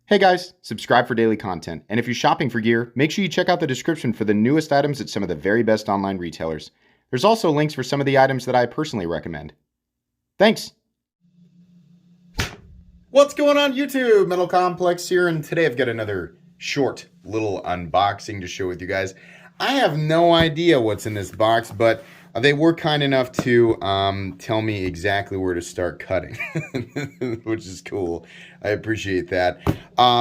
Hey guys, subscribe for daily content, and if you're shopping for gear, make sure you check out the description for the newest items at some of the very best online retailers. There's also links for some of the items that I personally recommend. Thanks! What's going on YouTube? Metal Complex here, and today I've got another short little unboxing to share with you guys. I have no idea what's in this box, but they were kind enough to tell me exactly where to start cutting, which is cool. I appreciate that.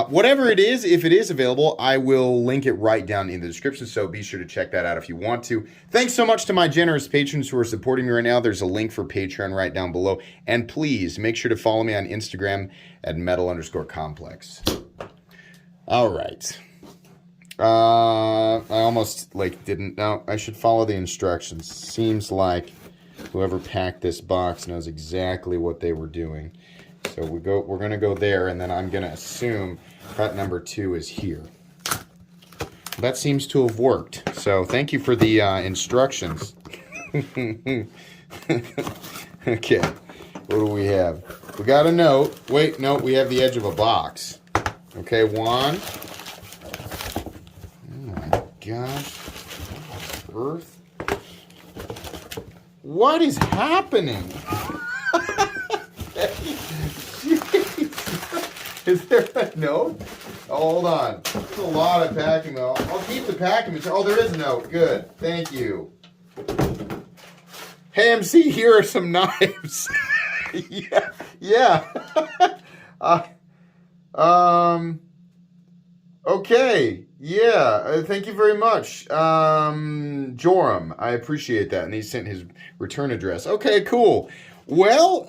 Whatever it is, if it is available, I will link it right down in the description, so be sure to check that out if you want to. Thanks so much to my generous patrons who are supporting me right now. There's a link for Patreon right down below. And please, make sure to follow me on Instagram at metal_complex. All right. I almost didn't. No, I should follow the instructions. Seems like whoever packed this box knows exactly what they were doing. So we're gonna go there, and then I'm gonna assume cut number 2 is here. That seems to have worked. So thank you for the instructions. Okay, what do we have? We got a note. Wait, no, we have the edge of a box. Okay, one. Gosh, Earth, what is happening? Is there a note? Oh, hold on. There's a lot of packing though. I'll keep the packing material. Oh, there is a note. Good. Thank you. Hey, MC, here are some knives. Yeah. Okay. Yeah, thank you very much, Joram. I appreciate that, and he sent his return address. Okay, cool. Well,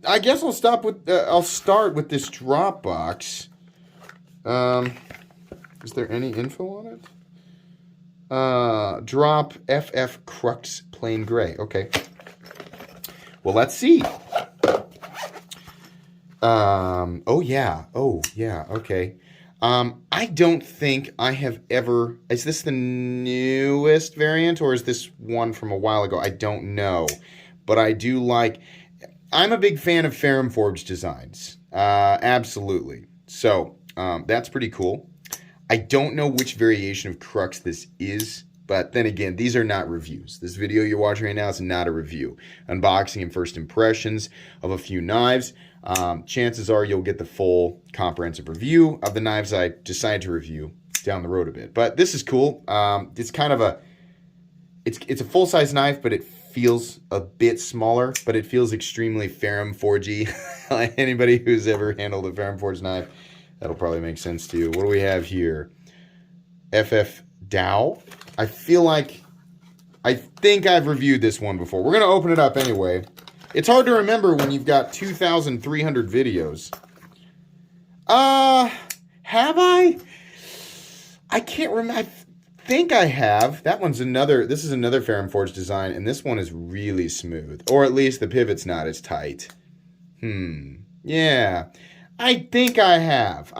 I guess I'll start with this Dropbox. Is there any info on it? Drop FF Crux plain gray. Okay. Well, let's see. Oh yeah. Okay. I don't think I have ever... Is this the newest variant, or is this one from a while ago? I don't know. But I do like... I'm a big fan of Ferrum Forge designs. Absolutely. So, that's pretty cool. I don't know which variation of Crux this is, but then again, these are not reviews. This video you're watching right now is not a review. Unboxing and first impressions of a few knives. Chances are you'll get the full comprehensive review of the knives I decide to review down the road a bit. But this is cool. It's kind of it's a full-size knife, but it feels a bit smaller, but it feels extremely Ferrum Forgey. Anybody who's ever handled a Ferrum Forge knife, that'll probably make sense to you. What do we have here? FF Dao. I think I've reviewed this one before. We're going to open it up anyway. It's hard to remember when you've got 2,300 videos. Have I? I can't remember. I think I have. This is another Ferrum Forge design, and this one is really smooth. Or at least the pivot's not as tight. Yeah. I think I have.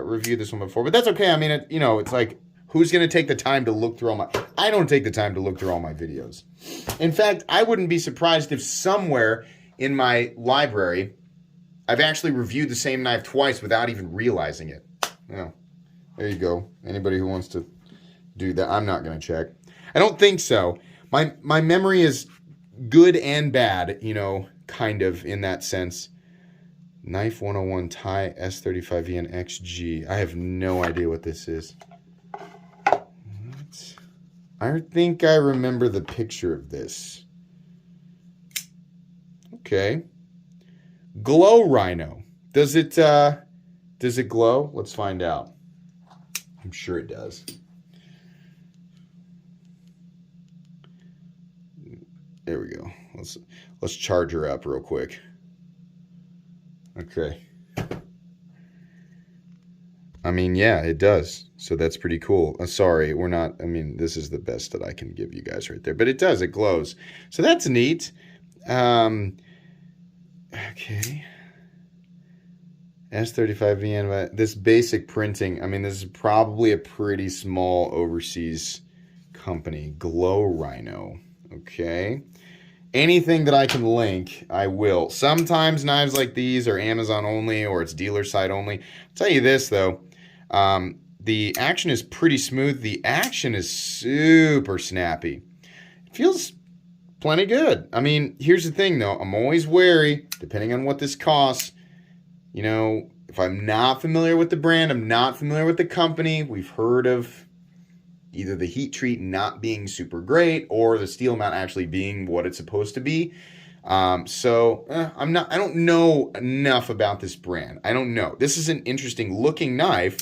Reviewed this one before, but that's okay. I mean, it's like, who's going to take the time to look through all my... I don't take the time to look through all my videos. In fact, I wouldn't be surprised if somewhere in my library, I've actually reviewed the same knife twice without even realizing it. Yeah, there you go. Anybody who wants to do that, I'm not going to check. I don't think so. My memory is good and bad, kind of in that sense. Knife 101 Thai S35VN XG. I have no idea what this is. I think I remember the picture of this. Okay. Glow Rhino. Does it glow? Let's find out. I'm sure it does. There we go. Let's charge her up real quick. Okay. I mean, yeah, it does. So that's pretty cool. Sorry, we're not... I mean, this is the best that I can give you guys right there. But it does. It glows. So that's neat. Okay. S35VN. This basic printing... I mean, this is probably a pretty small overseas company. Glow Rhino. Okay. anything that I can link, I will. Sometimes knives like these are Amazon only or it's dealer side only. I'll tell you this, though. The action is pretty smooth. The action is super snappy. It feels plenty good. I mean, here's the thing, though. I'm always wary, depending on what this costs. You know, if I'm not familiar with the brand, I'm not familiar with the company, we've heard of either the heat treat not being super great or the steel mount actually being what it's supposed to be. I don't know enough about this brand. I don't know. This is an interesting looking knife,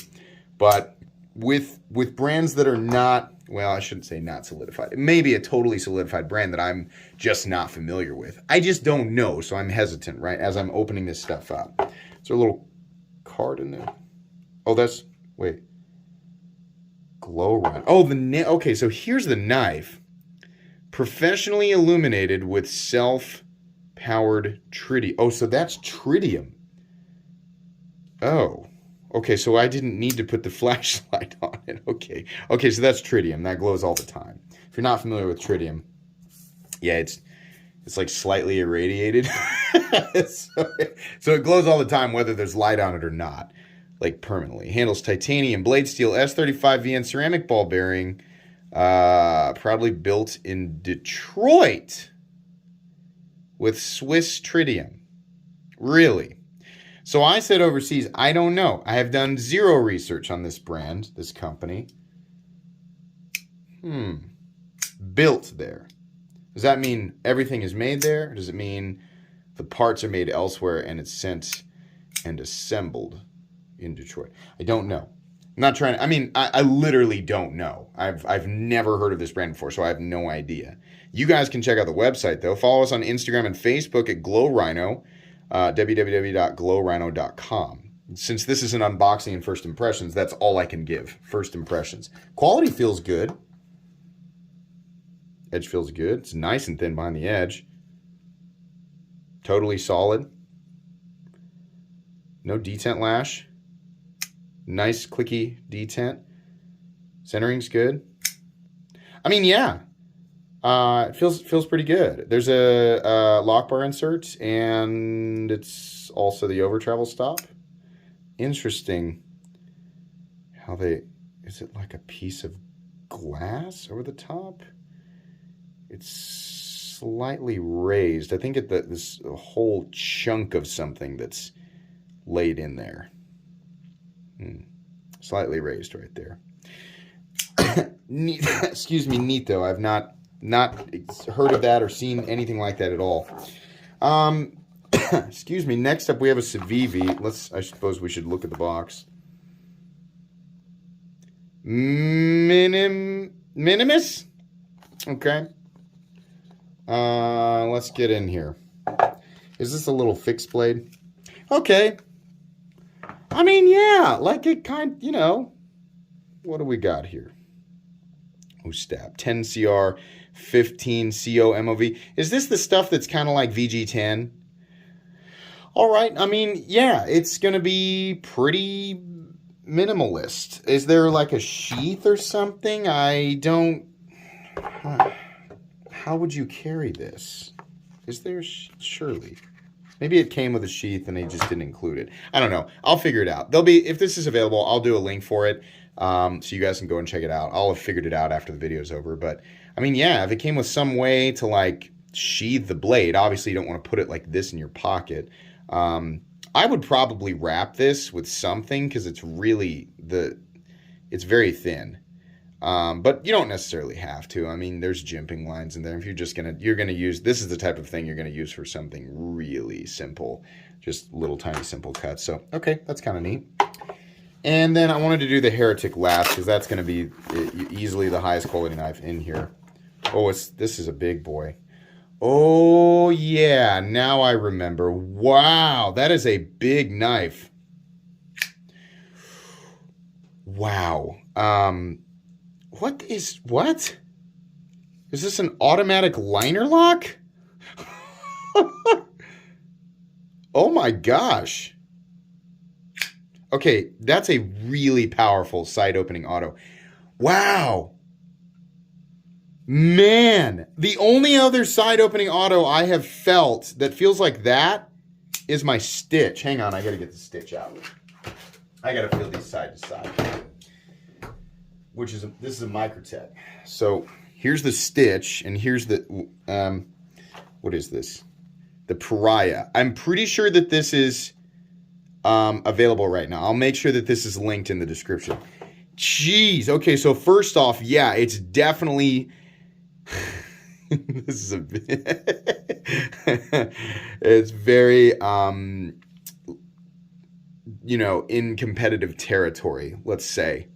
but with brands that are not, well, I shouldn't say not solidified. It may be a totally solidified brand that I'm just not familiar with. I just don't know, so I'm hesitant, right, as I'm opening this stuff up. Is there a little card in there? Oh, that's, wait. Glow run. Oh, okay, so here's the knife. Professionally illuminated with self-powered tritium. Oh, so that's tritium. Oh. Okay, so I didn't need to put the flashlight on it. Okay. Okay, so that's tritium. That glows all the time. If you're not familiar with tritium, yeah, it's like slightly irradiated. so it glows all the time whether there's light on it or not. Like permanently. Handles titanium, blade steel, S35VN ceramic ball bearing. Probably built in Detroit with Swiss tritium. Really? So I said overseas, I don't know. I have done zero research on this brand, this company. Built there. Does that mean everything is made there? Or does it mean the parts are made elsewhere and it's sent and assembled in Detroit? I don't know. I'm not trying to, I mean, I literally don't know. I've never heard of this brand before, so I have no idea. You guys can check out the website, though. Follow us on Instagram and Facebook at Glow Rhino, www.glowrhino.com. Since this is an unboxing and first impressions, that's all I can give. First impressions. Quality feels good. Edge feels good. It's nice and thin behind the edge. Totally solid. No detent lash. Nice clicky detent. Centering's good. I mean, yeah. It feels pretty good. There's a lock bar insert, and it's also the over travel stop. Interesting how they, is it like a piece of glass over the top? It's slightly raised. I think this whole chunk of something that's laid in there. Slightly raised right there. Neat, excuse me, neat though. I've not heard of that or seen anything like that at all. Excuse me. Next up, we have a Civivi. I suppose we should look at the box. Minimus. Okay. Let's get in here. Is this a little fixed blade? Okay. I mean, yeah, like it kind, you know, what do we got here? Oh, stab. 10 CR, 15 CO MOV. Is this the stuff that's kind of like VG10? All right. I mean, yeah, it's going to be pretty minimalist. Is there like a sheath or something? I don't... How would you carry this? Is there... Surely. Maybe it came with a sheath and they just didn't include it. I don't know. I'll figure it out. If this is available, I'll do a link for it so you guys can go and check it out. I'll have figured it out after the video's over. But, I mean, yeah, if it came with some way to, like, sheathe the blade, obviously you don't want to put it like this in your pocket. I would probably wrap this with something because it's really, it's very thin. But you don't necessarily have to. I mean, there's jimping lines in there. If you're going to use, this is the type of thing you're going to use for something really simple, just little tiny simple cuts. So, okay, that's kind of neat. And then I wanted to do the Heretic last because that's going to be easily the highest quality knife in here. Oh, this is a big boy. Oh, yeah, now I remember. Wow, that is a big knife. Wow. What? Is this an automatic liner lock? Oh my gosh. Okay, that's a really powerful side opening auto. Wow. Man, the only other side opening auto I have felt that feels like that is my stitch. Hang on, I gotta get the stitch out. I gotta feel these side to side. This is a Microtech. So here's the stitch, and here's the, what is this? The Pariah. I'm pretty sure that this is available right now. I'll make sure that this is linked in the description. Jeez. Okay, so first off, yeah, it's definitely... this is a it's very in competitive territory, let's say.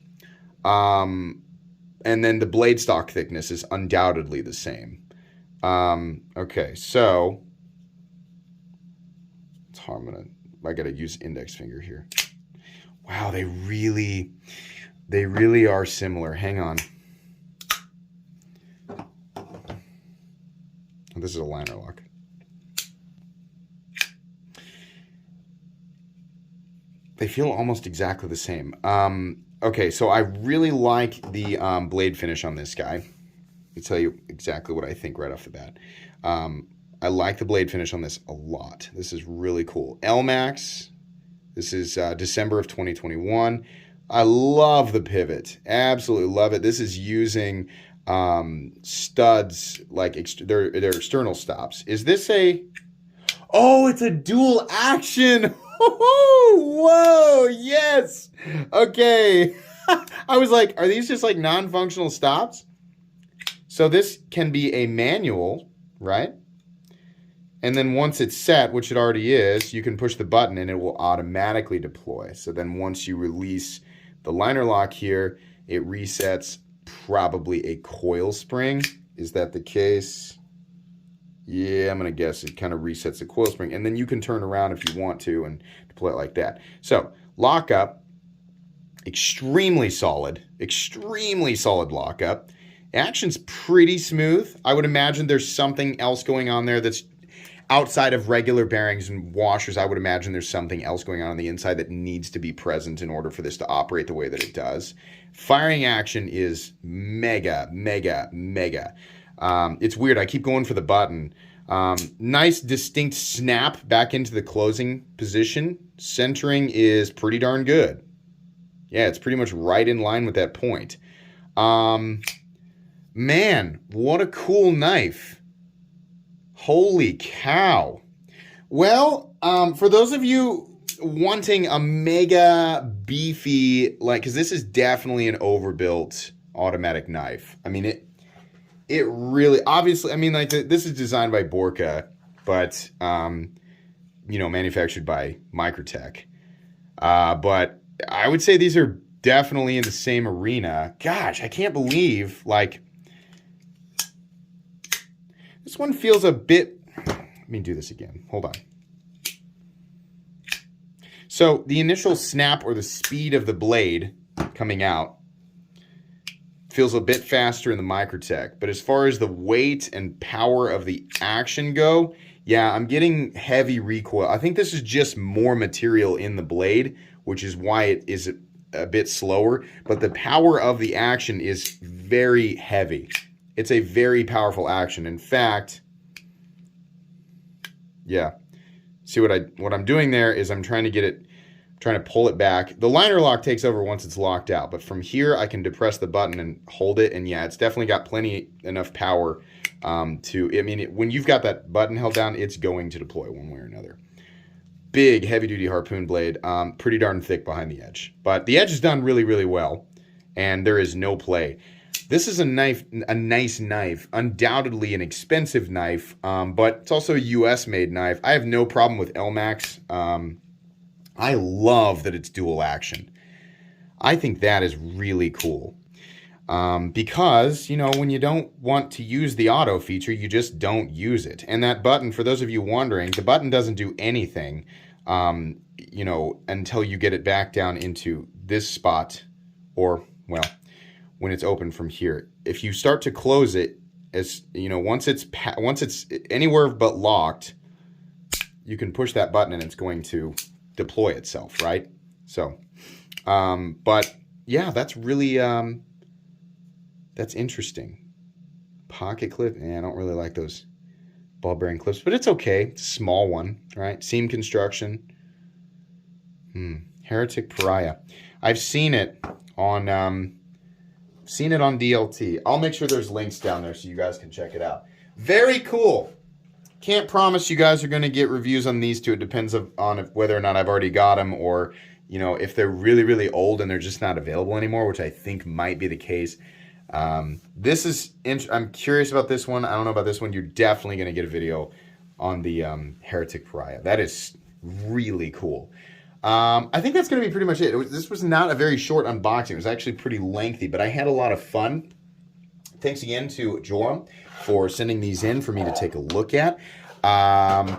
And then the blade stock thickness is undoubtedly the same. Okay, so it's hard. I gotta use index finger here. Wow, they really are similar. Hang on. This is a liner lock. They feel almost exactly the same. Okay, so I really like the blade finish on this guy. I'll tell you exactly what I think right off the bat. I like the blade finish on this a lot. This is really cool. LMAX. This is December of 2021. I love the pivot. Absolutely love it. This is using studs, like they're external stops. Is this a... Oh, it's a dual action. Whoa, yes. Okay. I was like, are these just like non-functional stops? So this can be a manual, right? And then once it's set, which it already is, you can push the button and it will automatically deploy. So then once you release the liner lock here, it resets probably a coil spring. Is that the case? Yeah, I'm going to guess it kind of resets the coil spring. And then you can turn around if you want to and deploy it like that. So lockup, extremely solid lockup. Action's pretty smooth. I would imagine there's something else going on there that's outside of regular bearings and washers. I would imagine there's something else going on the inside that needs to be present in order for this to operate the way that it does. Firing action is mega. It's weird. I keep going for the button. Nice distinct snap back into the closing position. Centering is pretty darn good. Yeah, it's pretty much right in line with that point. Man, what a cool knife. Holy cow. Well, for those of you wanting a mega beefy, because this is definitely an overbuilt automatic knife. I mean, it really, obviously, I mean, this is designed by Borka, but, manufactured by Microtech. But I would say these are definitely in the same arena. Gosh, I can't believe, this one feels a bit... Let me do this again. Hold on. So the initial snap or the speed of the blade coming out feels a bit faster in the Microtech. But as far as the weight and power of the action go, yeah, I'm getting heavy recoil. I think this is just more material in the blade, which is why it is a bit slower. But the power of the action is very heavy. It's a very powerful action. In fact, yeah. See what I'm doing there is I'm trying to pull it back. The liner lock takes over once it's locked out, but from here I can depress the button and hold it, and yeah, it's definitely got enough power when you've got that button held down, it's going to deploy one way or another. Big heavy-duty harpoon blade, pretty darn thick behind the edge, but the edge is done really, really well, and there is no play. This is a nice knife, undoubtedly an expensive knife, but it's also a US-made knife. I have no problem with LMAX. I love that it's dual action. I think that is really cool. Because, when you don't want to use the auto feature, you just don't use it. And that button, for those of you wondering, the button doesn't do anything, until you get it back down into this spot, or, well, when it's open from here. If you start to close it, once it's anywhere but locked, you can push that button and it's going to deploy itself, right? So, but yeah, that's really, that's interesting. pocket clip. Yeah, I don't really like those ball bearing clips, but it's okay. It's a small one, right? Seam construction. Heretic Pariah. I've seen it on DLT. I'll make sure there's links down there so you guys can check it out. Very cool. Can't promise you guys are going to get reviews on these two. It depends on whether or not I've already got them, or you know, if they're really, really old and they're just not available anymore, which I think might be the case. This is, I'm curious about this one. I don't know about this one. You're definitely going to get a video on the Heretic Pariah. That is really cool. I think that's going to be pretty much it. This was not a very short unboxing. It was actually pretty lengthy, but I had a lot of fun. Thanks again to Joram for sending these in for me to take a look at.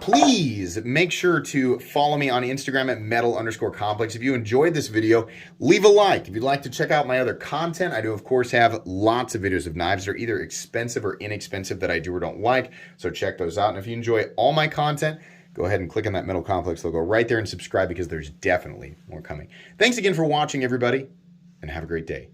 Please make sure to follow me on Instagram at metal_complex. If you enjoyed this video, leave a like. If you'd like to check out my other content, I do of course have lots of videos of knives that are either expensive or inexpensive that I do or don't like, so check those out. And if you enjoy all my content, go ahead and click on that Metal Complex logo right there and subscribe, because there's definitely more coming. Thanks again for watching, everybody, and have a great day.